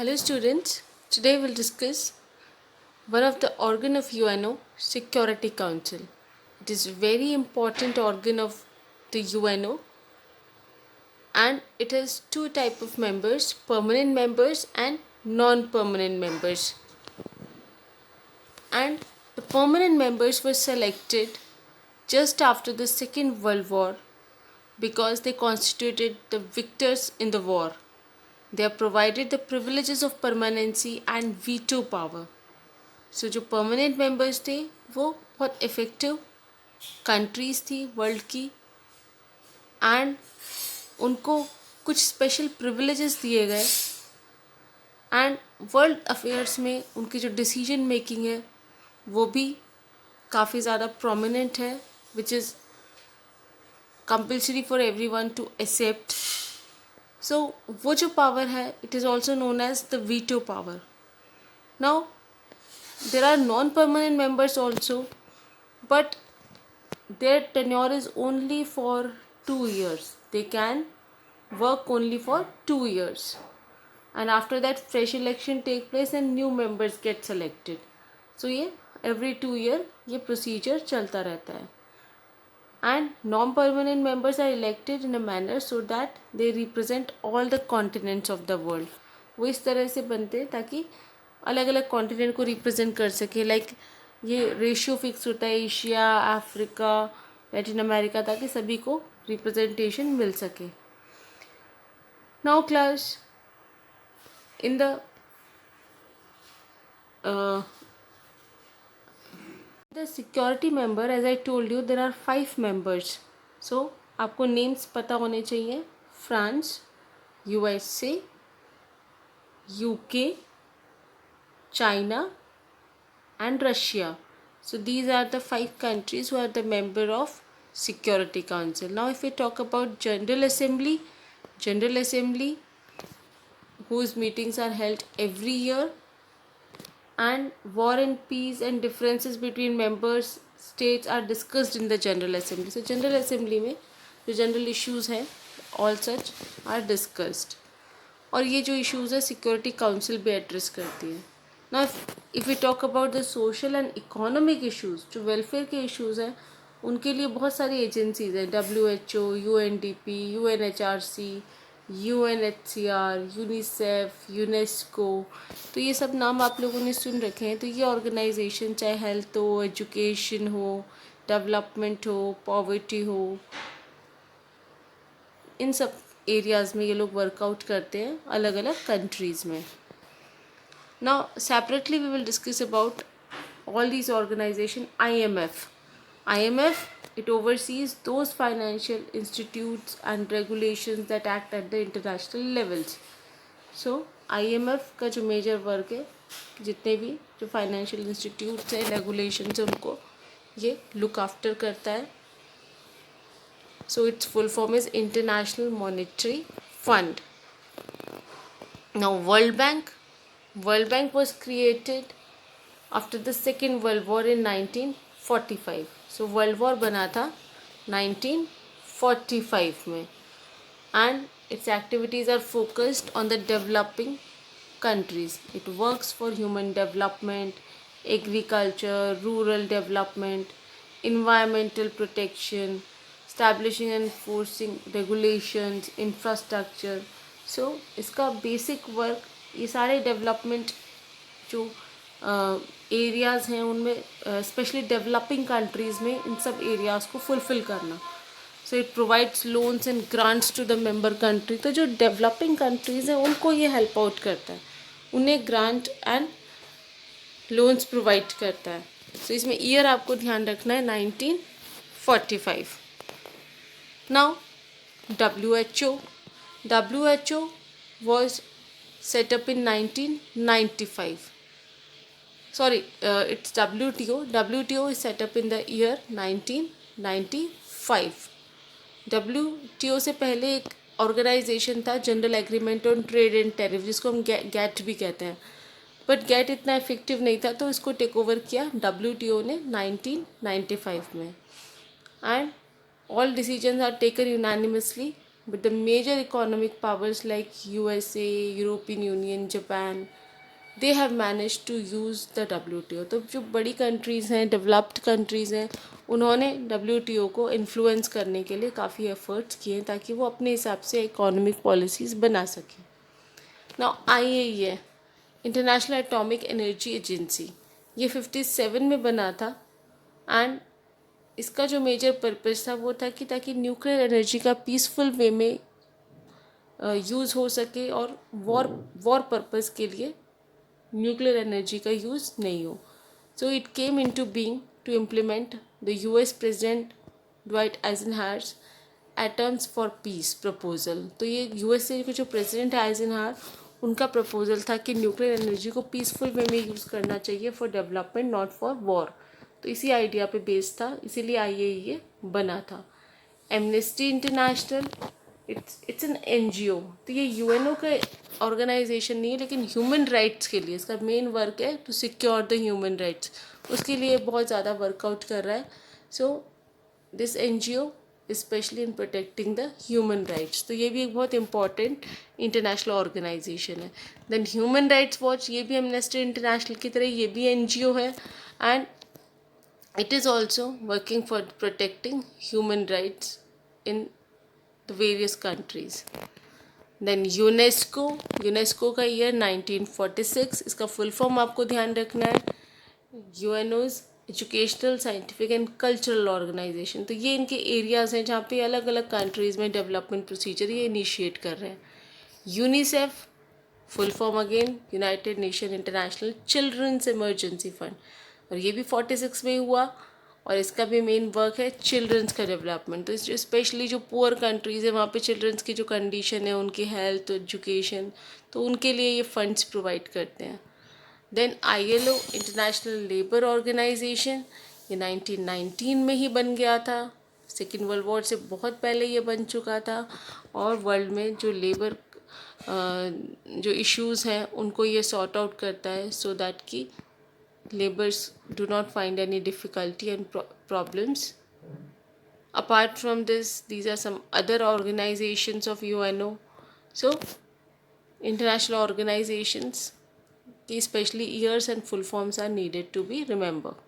Hello students, today we'll discuss one of the organ of UNO, Security Council. It is a very important organ of the UNO and it has two type of members, permanent members and non-permanent members. And the permanent members were selected just after the Second World War because they constituted the victors in the war. They are provided the privileges of permanency and veto power. सो जो permanent members थे वो बहुत effective countries थी world की and उनको कुछ special privileges दिए गए एंड वर्ल्ड अफेयर्स में उनकी जो डिसीजन मेकिंग है वो भी काफ़ी ज़्यादा प्रोमिनेंट है which is compulsory for everyone to accept. So वो जो पावर है it is also known as the veto power. Now there are non-permanent members also, but their tenure is only for 2 years. They can work only for 2 years, and after that fresh election take place and new members get selected. So ये every 2 year ये procedure चलता रहता है. And non-permanent members are elected in a manner so that they represent all the continents of the world. वो इस तरह से बनते हैं ताकि अलग अलग कॉन्टिनेंट को रिप्रेजेंट कर सके. लाइक ये रेशियो फिक्स होता है एशिया, अफ्रीका, लैटिन अमेरिका, ताकि सभी को रिप्रेजेंटेशन मिल सके. Now class in the security member as I told you there are 5 members. So आपको नेम्स पता होने चाहिए. France, USA, UK, China and Russia. So these are the 5 countries who are the member of Security Council. Now if we talk about General Assembly whose meetings are held every year, and war and peace and differences between members states are discussed in the General Assembly. So General Assembly में जो general issues हैं all such are discussed. और ये जो issues है Security Council भी address करती है. Now if we talk about the social and economic issues, जो welfare के issues हैं उनके लिए बहुत सारी एजेंसीज हैं. WHO, UNDP, UNHRC, UNHCR, UNICEF, UNESCO. तो ये सब नाम आप लोगों ने सुन रखे हैं. तो ये ऑर्गेनाइजेशन चाहे हेल्थ हो, एजुकेशन हो, डेवलपमेंट हो, पॉवर्टी हो, इन सब एरियाज़ में ये लोग वर्कआउट करते हैं अलग अलग कंट्रीज़ में. Now separately we will discuss about all these organizations. IMF, it oversees those financial institutes and regulations that act at the international levels. So IMF का जो मेजर वर्क है, जितने भी जो फाइनेंशियल इंस्टीट्यूट्स हैं, रेगुलेशंस हैं, उनको ये लुक आफ्टर करता है. So its full form is International Monetary Fund. Now World Bank was created after the Second World War in 1945. So World War बना था 1945 में, and its activities are focused on the developing countries. It works for human development, agriculture, rural development, environmental protection, establishing and enforcing regulations, infrastructure. So इसका basic work ये सारे development जो areas हैं उनमें specially developing countries में इन सब areas को fulfil करना. So it provides loans and grants to the member country. तो जो डेवलपिंग कंट्रीज़ हैं उनको ये हेल्प आउट करता है, उन्हें ग्रांट एंड लोन्स प्रोवाइड करता है. सो इसमें ईयर आपको ध्यान रखना है 1945. Now WHO was set up in 1995. Sorry, it's WTO. WTO is set up in the year 1995. WTO से पहले एक ऑर्गेनाइजेशन था, general agreement on trade and tariff, जिसको हम गैट भी कहते हैं. बट गैट इतना इफेक्टिव नहीं था तो इसको टेक ओवर किया WTO ने 1995 में. And all decisions are taken unanimously but the major economic powers like USA, European Union, Japan, they have managed to use the WTO. तो जो बड़ी कंट्रीज़ हैं, डेवलप्ड कंट्रीज़ हैं, उन्होंने WTO को इन्फ्लुएंस करने के लिए काफ़ी एफर्ट्स किए हैं ताकि वो अपने हिसाब से इकोनॉमिक पॉलिसीज़ बना सकें. Now IAEA, international atomic energy agency, ये 57 में बना था. एंड इसका जो मेजर पर्पस था वो था कि ताकि न्यूक्लियर एनर्जी का पीसफुल वे में यूज़ हो सके और वॉर पर्पस के लिए न्यूक्लियर एनर्जी का यूज़ नहीं हो. So it came into being to implement the US president Dwight Eisenhower's atoms for peace proposal. तो ये USA के जो प्रेसिडेंट है आइजनहावर, उनका प्रपोजल था कि न्यूक्लियर एनर्जी को पीसफुल वे में यूज़ करना चाहिए for development, not for war. तो इसी आइडिया पे बेस्ड था, इसीलिए IAEA बना था. Amnesty international, it's an NGO. तो ये UNO का ऑर्गेनाइजेशन नहीं है, लेकिन ह्यूमन राइट्स के लिए इसका मेन वर्क है to secure the human rights. उसके लिए बहुत ज़्यादा वर्कआउट कर रहा है. So this NGO specially in protecting the human rights. तो ये भी एक बहुत इंपॉर्टेंट इंटरनेशनल ऑर्गेनाइजेशन है. देन ह्यूमन राइट्स वॉच, ये भी एमनेस्टी इंटरनेशनल की तरह ये भी NGO है. And it is also working for protecting human rights in the various countries. Then UNESCO का ईयर 1946, इसका फुल फॉर्म आपको ध्यान रखना है, UNO's educational, scientific and cultural organisation. तो ये इनके एरियाज़ हैं जहाँ पे अलग अलग कंट्रीज़ में डेवलपमेंट प्रोसीजर ये इनिशिएट कर रहे हैं. UNICEF, full form again United Nation International Children's Emergency Fund, और ये भी 46 में हुआ. और इसका भी मेन वर्क है चिल्ड्रंस का डेवलपमेंट. तो स्पेशली जो पुअर कंट्रीज़ है वहाँ पे चिल्ड्रंस की जो कंडीशन है, उनकी हेल्थ, एजुकेशन, तो उनके लिए ये फंड्स प्रोवाइड करते हैं. Then ILO, International Labour Organisation, ये 1919 में ही बन गया था. सेकेंड वर्ल्ड वॉर से बहुत पहले ये बन चुका था. और वर्ल्ड में जो लेबर जो इश्यूज़ हैं उनको ये सॉर्ट आउट करता है, सो दैट कि laborers do not find any difficulty and problems. Apart from this, these are some other organizations of UNO. So international organizations, especially years and full forms are needed to be remembered.